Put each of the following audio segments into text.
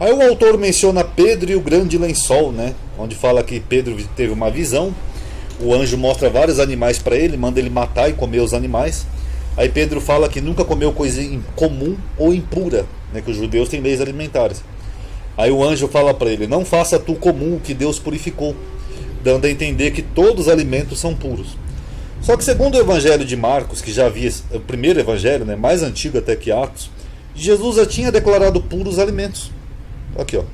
Aí o autor menciona Pedro e o grande lençol, né? Onde fala que Pedro teve uma visão. O anjo mostra vários animais para ele, manda ele matar e comer os animais. Aí Pedro fala que nunca comeu coisa incomum ou impura, né? Que os judeus têm leis alimentares. Aí o anjo fala para ele: não faça tu comum o que Deus purificou, dando a entender que todos os alimentos são puros. Só que segundo o evangelho de Marcos, que já havia o primeiro evangelho, né, mais antigo até que Atos, Jesus já tinha declarado puros alimentos. Aqui, ó.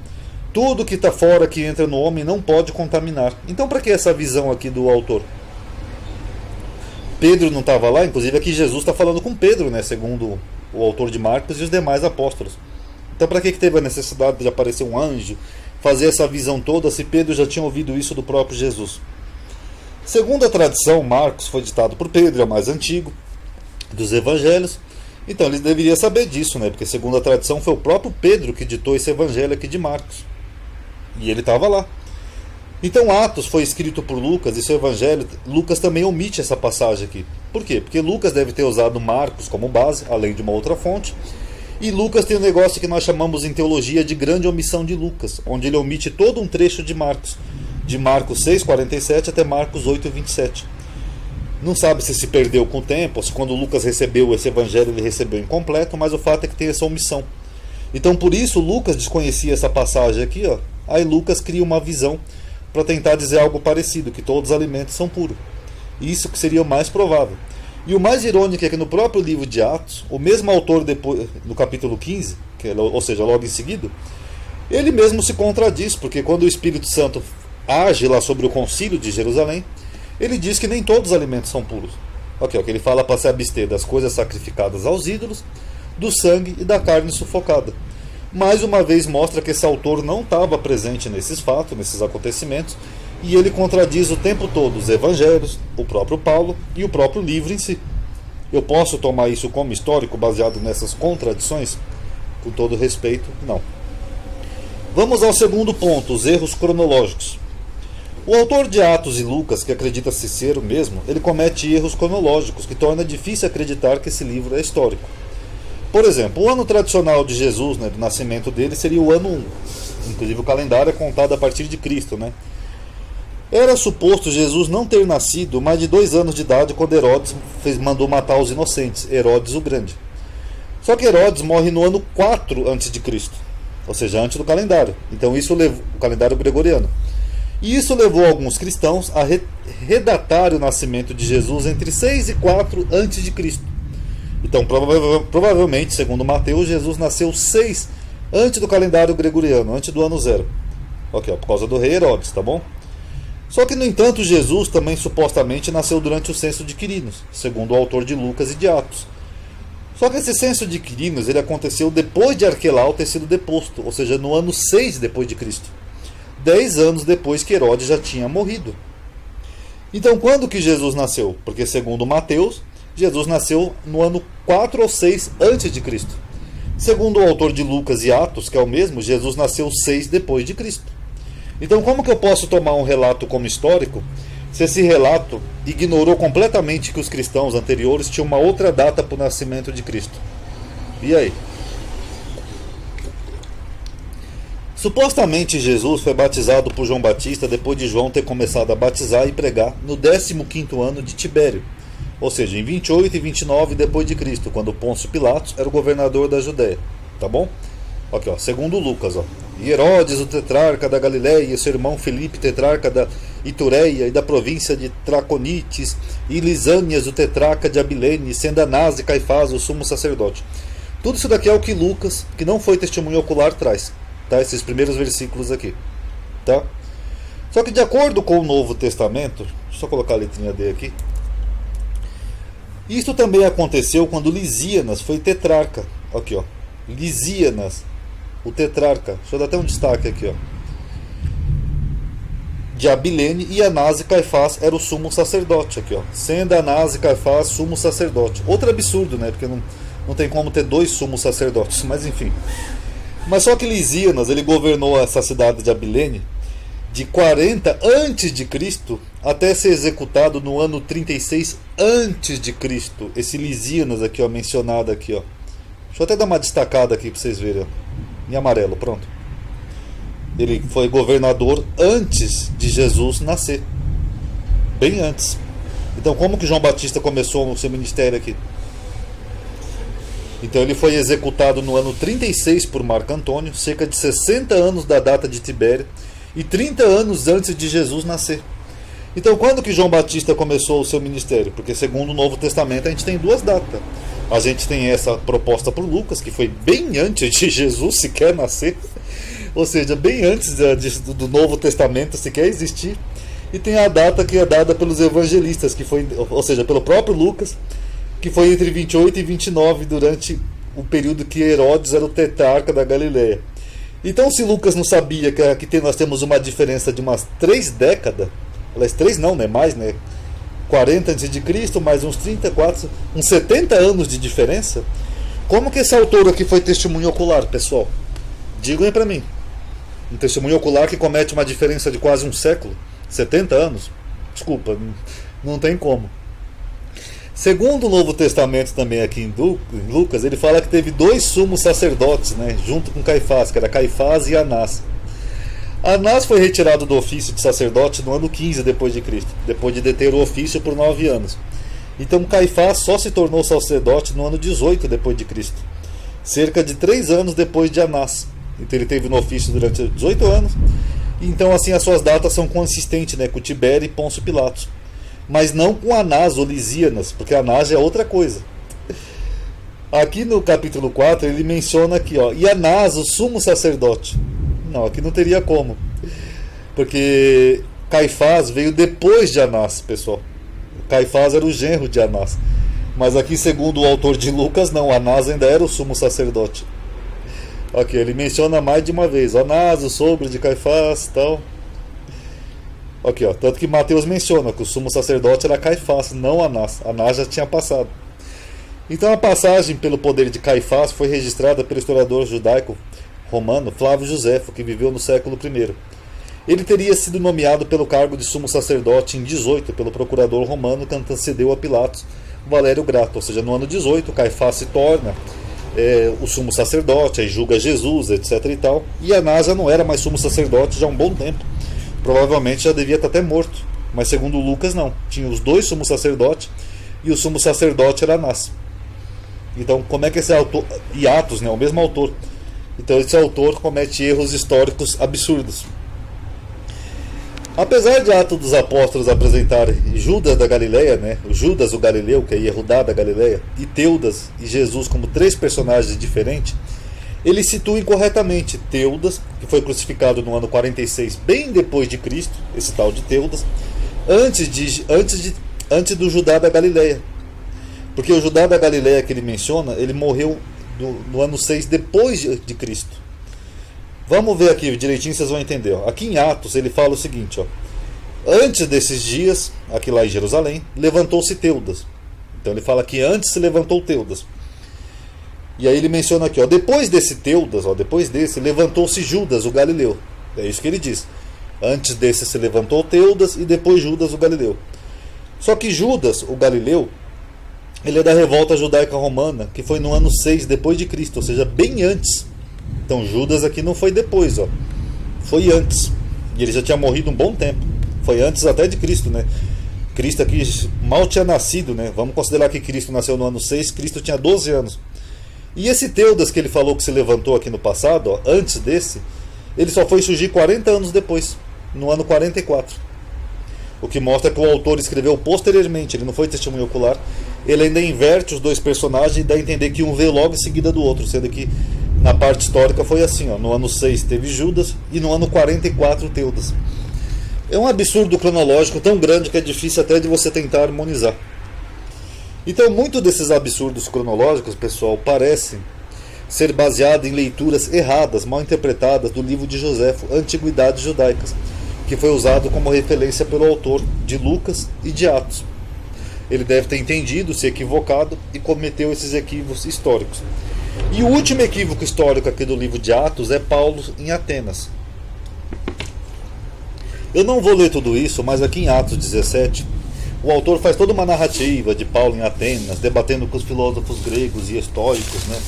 Tudo que está fora, que entra no homem, não pode contaminar. Então para que essa visão aqui do autor? Pedro não estava lá, inclusive aqui Jesus está falando com Pedro, né, segundo o autor de Marcos e os demais apóstolos. Então para que teve a necessidade de aparecer um anjo, fazer essa visão toda, se Pedro já tinha ouvido isso do próprio Jesus? Segundo a tradição, Marcos foi ditado por Pedro, é o mais antigo dos evangelhos. Então ele deveria saber disso, né? Porque segundo a tradição foi o próprio Pedro que ditou esse evangelho aqui de Marcos. E ele estava lá. Então Atos foi escrito por Lucas e seu evangelho, Lucas também omite essa passagem aqui. Por quê? Porque Lucas deve ter usado Marcos como base, além de uma outra fonte. E Lucas tem um negócio que nós chamamos em teologia de grande omissão de Lucas, onde ele omite todo um trecho de Marcos 6,47 até Marcos 8,27. Não sabe se perdeu com o tempo, ou se quando Lucas recebeu esse evangelho ele recebeu incompleto, mas o fato é que tem essa omissão. Então por isso Lucas desconhecia essa passagem aqui, ó. Aí Lucas cria uma visão para tentar dizer algo parecido, que todos os alimentos são puros. Isso que seria o mais provável. E o mais irônico é que no próprio livro de Atos, o mesmo autor, depois, no capítulo 15, ou seja, logo em seguida, ele mesmo se contradiz, porque quando o Espírito Santo age lá sobre o concílio de Jerusalém, ele diz que nem todos os alimentos são puros. Ok, ele fala para se abster das coisas sacrificadas aos ídolos, do sangue e da carne sufocada. Mais uma vez mostra que esse autor não estava presente nesses fatos, nesses acontecimentos, e ele contradiz o tempo todo os evangelhos, o próprio Paulo e o próprio livro em si. Eu posso tomar isso como histórico baseado nessas contradições? Com todo respeito, não. Vamos ao segundo ponto, os erros cronológicos. O autor de Atos e Lucas, que acredita-se ser o mesmo, ele comete erros cronológicos que torna difícil acreditar que esse livro é histórico. Por exemplo, o ano tradicional de Jesus, né, do nascimento dele, seria o ano 1. Inclusive o calendário é contado a partir de Cristo, né? Era suposto Jesus não ter nascido mais de 2 anos de idade quando Herodes mandou matar os inocentes, Herodes o Grande. Só que Herodes morre no ano 4 a.C., ou seja, antes do calendário. Então isso levou o calendário gregoriano. E isso levou alguns cristãos a redatar o nascimento de Jesus entre 6 e 4 a.C. Então, provavelmente, segundo Mateus, Jesus nasceu 6 antes do calendário gregoriano, antes do ano 0. Ok, por causa do rei Herodes, tá bom? Só que, no entanto, Jesus também supostamente nasceu durante o censo de Quirinos, segundo o autor de Lucas e de Atos. Só que esse censo de Quirinos ele aconteceu depois de Arquelau ter sido deposto, ou seja, no ano 6 depois de Cristo. 10 anos depois que Herodes já tinha morrido. Então, quando que Jesus nasceu? Porque, segundo Mateus, Jesus nasceu no ano 4 ou 6 antes de Cristo. Segundo o autor de Lucas e Atos, que é o mesmo, Jesus nasceu 6 depois de Cristo. Então, como que eu posso tomar um relato como histórico se esse relato ignorou completamente que os cristãos anteriores tinham uma outra data para o nascimento de Cristo? E aí? Supostamente Jesus foi batizado por João Batista depois de João ter começado a batizar e pregar no 15º ano de Tibério, ou seja, em 28 e 29 depois de Cristo, quando Pôncio Pilatos era o governador da Judéia, tá bom? Aqui, ó, segundo Lucas, ó. E Herodes, o tetrarca da Galiléia, e seu irmão Filipe, tetrarca da Itureia e da província de Traconites, e Lisânias, o tetrarca de Abilene, sendo Anás e Caifás, o sumo sacerdote. Tudo isso daqui é o que Lucas, que não foi testemunho ocular, traz. Tá? Esses primeiros versículos aqui. Tá? Só que de acordo com o Novo Testamento, deixa eu só colocar a letrinha D aqui. Isso também aconteceu quando Lisíanas foi tetrarca. Aqui, ó. Lisíanas, o tetrarca. Deixa eu dar até um destaque aqui, ó. De Abilene, e Anás e Caifás era o sumo sacerdote. Aqui, ó. Sendo Anás e Caifás sumo sacerdote. Outro absurdo, né? Porque não tem como ter 2 sumos sacerdotes. Mas enfim. Mas só que Lisíanas, ele governou essa cidade de Abilene de 40 antes de Cristo até ser executado no ano 36 antes de Cristo. Esse Lisíanas aqui, ó, mencionado aqui, ó. Deixa eu até dar uma destacada aqui para vocês verem, ó. Em amarelo, pronto. Ele foi governador antes de Jesus nascer. Bem antes. Então como que João Batista começou o seu ministério aqui? Então ele foi executado no ano 36 por Marco Antônio, cerca de 60 anos da data de Tibério e 30 anos antes de Jesus nascer. Então quando que João Batista começou o seu ministério? Porque segundo o Novo Testamento a gente tem duas datas. A gente tem essa proposta por Lucas, que foi bem antes de Jesus sequer nascer, ou seja, bem antes do Novo Testamento sequer existir. E tem a data que é dada pelos evangelistas, que foi, ou seja, pelo próprio Lucas, que foi entre 28 e 29, durante o período que Herodes era o tetrarca da Galileia. Então, se Lucas não sabia que aqui nós temos uma diferença de umas 3 décadas, aliás, 3 não, né? Mais, né? 40 a.C., mais uns 34, uns 70 anos de diferença. Como que esse autor aqui foi testemunho ocular, pessoal? Digam aí pra mim. Um testemunho ocular que comete uma diferença de quase um século, 70 anos? Desculpa, não tem como. Segundo o Novo Testamento também aqui em Lucas, ele fala que teve 2 sumos sacerdotes, né, junto com Caifás, que era Caifás e Anás. Anás foi retirado do ofício de sacerdote no ano 15 depois de Cristo, depois de deter o ofício por 9 anos. Então Caifás só se tornou sacerdote no ano 18 depois de Cristo, cerca de 3 anos depois de Anás. Então ele teve no ofício durante 18 anos. Então assim as suas datas são consistentes, né, com Tibério e Pôncio Pilatos. Mas não com Anás ou Lisíanas, porque Anás é outra coisa. Aqui no capítulo 4 ele menciona aqui, ó, e Anás, o sumo sacerdote. Não, aqui não teria como. Porque Caifás veio depois de Anás, pessoal. Caifás era o genro de Anás. Mas aqui, segundo o autor de Lucas, não, Anás ainda era o sumo sacerdote. Aqui, ele menciona mais de uma vez, Anás, o sogro de Caifás e tal. Aqui, ó, tanto que Mateus menciona que o sumo sacerdote era Caifás, não Anás. Anás já tinha passado. Então a passagem pelo poder de Caifás foi registrada pelo historiador judaico romano Flávio Josefo, que viveu no século I. Ele teria sido nomeado pelo cargo de sumo sacerdote em 18 pelo procurador romano que antecedeu a Pilatos, Valério Grato. Ou seja, no ano 18 Caifás se torna o sumo sacerdote, aí julga Jesus, etc. e tal. E Anás já não era mais sumo sacerdote já há um bom tempo. Provavelmente já devia estar até morto. Mas segundo Lucas não. Tinha os 2 sumos sacerdotes e o sumo sacerdote era Anás. Então como é que esse autor, e Atos, né, o mesmo autor. Então esse autor comete erros históricos absurdos. Apesar de Atos dos Apóstolos apresentarem Judas da Galileia, né, o Judas o Galileu, que é Yehudá da Galileia, e Teudas e Jesus como 3 personagens diferentes, ele situa incorretamente Teudas, que foi crucificado no ano 46, bem depois de Cristo, esse tal de Teudas, antes do Judá da Galileia. Porque o Judá da Galileia que ele menciona, ele morreu no ano 6 depois de Cristo. Vamos ver aqui direitinho, vocês vão entender. Ó. Aqui em Atos ele fala o seguinte, ó. Antes desses dias, aqui lá em Jerusalém, levantou-se Teudas. Então ele fala que antes se levantou Teudas. E aí ele menciona aqui, ó, depois desse Teudas, ó, depois desse, levantou-se Judas, o Galileu. É isso que ele diz. Antes desse se levantou Teudas e depois Judas, o Galileu. Só que Judas, o Galileu, ele é da revolta judaica romana, que foi no ano 6 depois de Cristo, ou seja, bem antes. Então Judas aqui não foi depois, ó. Foi antes. E ele já tinha morrido um bom tempo. Foi antes até de Cristo, né? Cristo aqui mal tinha nascido, né? Vamos considerar que Cristo nasceu no ano 6, Cristo tinha 12 anos. E esse Teudas que ele falou que se levantou aqui no passado, ó, antes desse, ele só foi surgir 40 anos depois, no ano 44. O que mostra que o autor escreveu posteriormente, ele não foi testemunho ocular. Ele ainda inverte os 2 personagens e dá a entender que um veio logo em seguida do outro, sendo que na parte histórica foi assim, ó, no ano 6 teve Judas e no ano 44 Teudas. É um absurdo cronológico tão grande que é difícil até de você tentar harmonizar. Então, muito desses absurdos cronológicos, pessoal, parecem ser baseados em leituras erradas, mal interpretadas do livro de Joséfo, Antiguidades Judaicas, que foi usado como referência pelo autor de Lucas e de Atos. Ele deve ter entendido, se equivocado e cometeu esses equívocos históricos. E o último equívoco histórico aqui do livro de Atos é Paulo em Atenas. Eu não vou ler tudo isso, mas aqui em Atos 17, o autor faz toda uma narrativa de Paulo em Atenas, debatendo com os filósofos gregos e estoicos, né,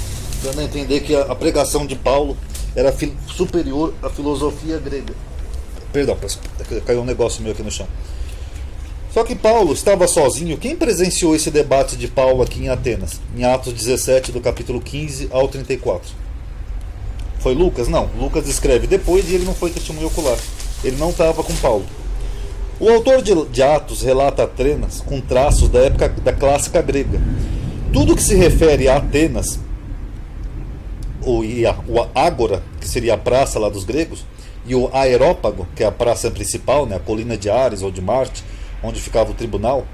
dando a entender que a pregação de Paulo era superior à filosofia grega. Perdão, caiu um negócio meu aqui no chão. Só que Paulo estava sozinho. Quem presenciou esse debate de Paulo aqui em Atenas? Em Atos 17, do capítulo 15 ao 34. Foi Lucas? Não. Lucas escreve depois e ele não foi testemunho ocular. Ele não estava com Paulo. O autor de Atos relata Atenas com traços da época da clássica grega. Tudo que se refere a Atenas, o Ágora, que seria a praça lá dos gregos, e o Aerópago, que é a praça principal, né, a colina de Ares ou de Marte, onde ficava o tribunal,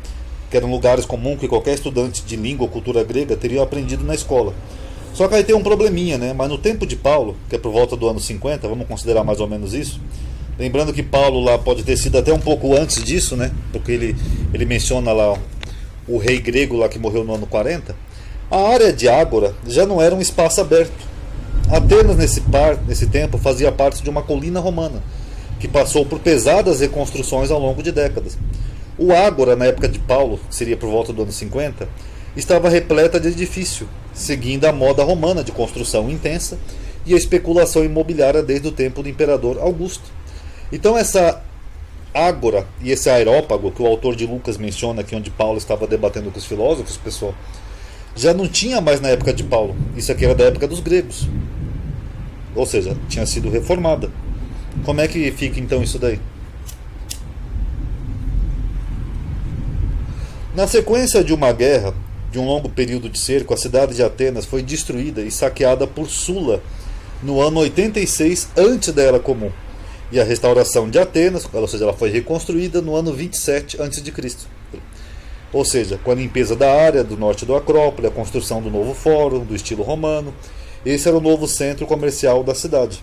que eram lugares comuns que qualquer estudante de língua ou cultura grega teria aprendido na escola. Só que aí tem um probleminha, né? Mas no tempo de Paulo, que é por volta do ano 50, vamos considerar mais ou menos isso, lembrando que Paulo lá pode ter sido até um pouco antes disso, né? Porque ele menciona lá o rei grego lá que morreu no ano 40, a área de Ágora já não era um espaço aberto. Atenas nesse tempo fazia parte de uma colina romana, que passou por pesadas reconstruções ao longo de décadas. O Ágora, na época de Paulo, que seria por volta do ano 50, estava repleta de edifício, seguindo a moda romana de construção intensa e a especulação imobiliária desde o tempo do imperador Augusto. Então essa Ágora e esse Aerópago, que o autor de Lucas menciona aqui, onde Paulo estava debatendo com os filósofos, pessoal, já não tinha mais na época de Paulo. Isso aqui era da época dos gregos. Ou seja, tinha sido reformada. Como é que fica então isso daí? Na sequência de uma guerra, de um longo período de cerco, a cidade de Atenas foi destruída e saqueada por Sula no ano 86 antes da Era Comum. E a restauração de Atenas, ou seja, ela foi reconstruída no ano 27 a.C. Ou seja, com a limpeza da área do norte do Acrópole, a construção do novo fórum, do estilo romano. Esse era o novo centro comercial da cidade.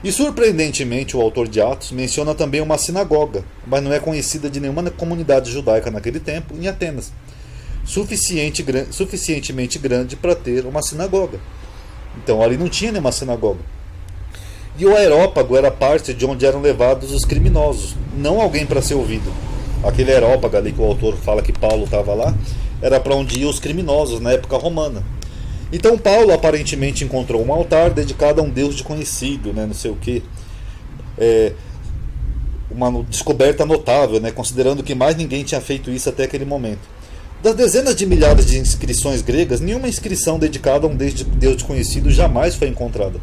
E surpreendentemente o autor de Atos menciona também uma sinagoga, mas não é conhecida de nenhuma comunidade judaica naquele tempo em Atenas, suficientemente grande para ter uma sinagoga. Então ali não tinha nenhuma sinagoga. E o Aerópago era parte de onde eram levados os criminosos, não alguém para ser ouvido. Aquele Aerópago ali que o autor fala que Paulo estava lá, era para onde iam os criminosos na época romana. Então Paulo aparentemente encontrou um altar dedicado a um Deus desconhecido, né, não sei o que. Uma descoberta notável, né, considerando que mais ninguém tinha feito isso até aquele momento. Das dezenas de milhares de inscrições gregas, nenhuma inscrição dedicada a um Deus desconhecido jamais foi encontrada.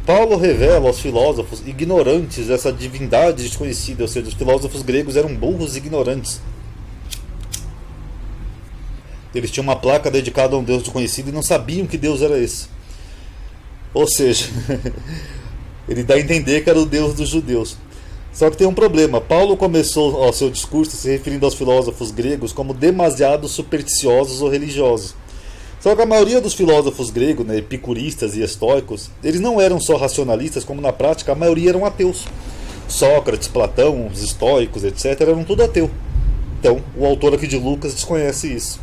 Paulo revela aos filósofos ignorantes essa divindade desconhecida, ou seja, os filósofos gregos eram burros e ignorantes. Eles tinham uma placa dedicada a um Deus desconhecido e não sabiam que Deus era esse. Ou seja, ele dá a entender que era o Deus dos judeus. Só que tem um problema. Paulo começou o seu discurso se referindo aos filósofos gregos como demasiado supersticiosos ou religiosos. Só que a maioria dos filósofos gregos, né, epicuristas e estoicos, eles não eram só racionalistas, como na prática a maioria eram ateus. Sócrates, Platão, os estoicos, etc., eram tudo ateu. Então, o autor aqui de Lucas desconhece isso.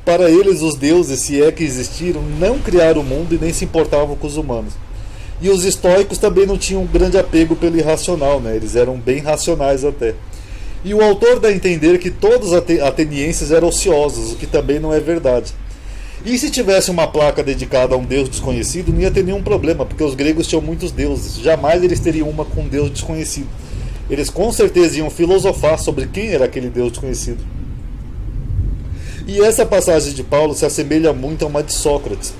Para eles, os deuses, se é que existiram, não criaram o mundo e nem se importavam com os humanos. E os estoicos também não tinham um grande apego pelo irracional, né? Eles eram bem racionais até. E o autor dá a entender que todos os atenienses eram ociosos, o que também não é verdade. E se tivesse uma placa dedicada a um deus desconhecido, não ia ter nenhum problema, porque os gregos tinham muitos deuses. Jamais eles teriam uma com um deus desconhecido. Eles com certeza iam filosofar sobre quem era aquele deus desconhecido. E essa passagem de Paulo se assemelha muito a uma de Sócrates.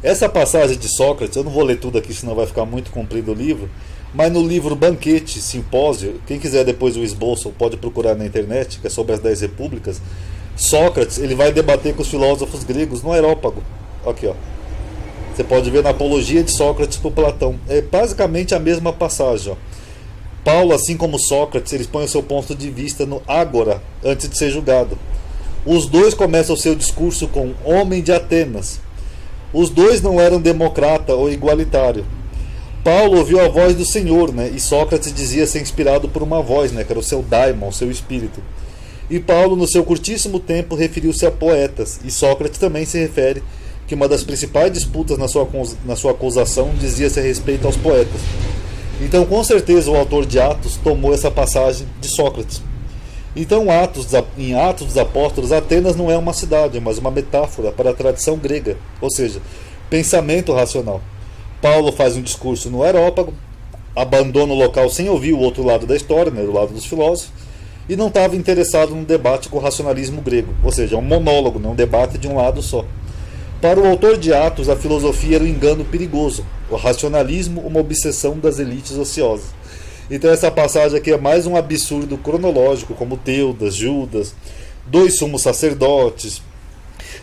Essa passagem de Sócrates, eu não vou ler tudo aqui, senão vai ficar muito comprido o livro, mas no livro Banquete, Simpósio, quem quiser depois o esboço pode procurar na internet, que é sobre as 10 repúblicas, Sócrates ele vai debater com os filósofos gregos no Aerópago. Aqui, ó. Você pode ver na Apologia de Sócrates por Platão. É basicamente a mesma passagem. Ó. Paulo, assim como Sócrates, eles põem o seu ponto de vista no Ágora, antes de ser julgado. Os dois começam o seu discurso com homem de Atenas. Os dois não eram democrata ou igualitário. Paulo ouviu a voz do Senhor, né? E Sócrates dizia ser inspirado por uma voz, né? Que era o seu daimon, o seu espírito. E Paulo, no seu curtíssimo tempo, referiu-se a poetas. E Sócrates também se refere que uma das principais disputas na sua acusação dizia-se a respeito aos poetas. Então, com certeza, o autor de Atos tomou essa passagem de Sócrates. Então, em Atos dos Apóstolos, Atenas não é uma cidade, mas uma metáfora para a tradição grega, ou seja, pensamento racional. Paulo faz um discurso no Areópago, abandona o local sem ouvir o outro lado da história, né, do lado dos filósofos, e não estava interessado no debate com o racionalismo grego, ou seja, é um monólogo, não um debate de um lado só. Para o autor de Atos, a filosofia era um engano perigoso, o racionalismo uma obsessão das elites ociosas. Então essa passagem aqui é mais um absurdo cronológico, como Teudas, Judas, dois sumos sacerdotes,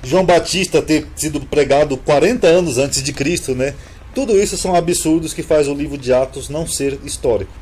João Batista ter sido pregado 40 anos antes de Cristo, né? Tudo isso são absurdos que faz o livro de Atos não ser histórico.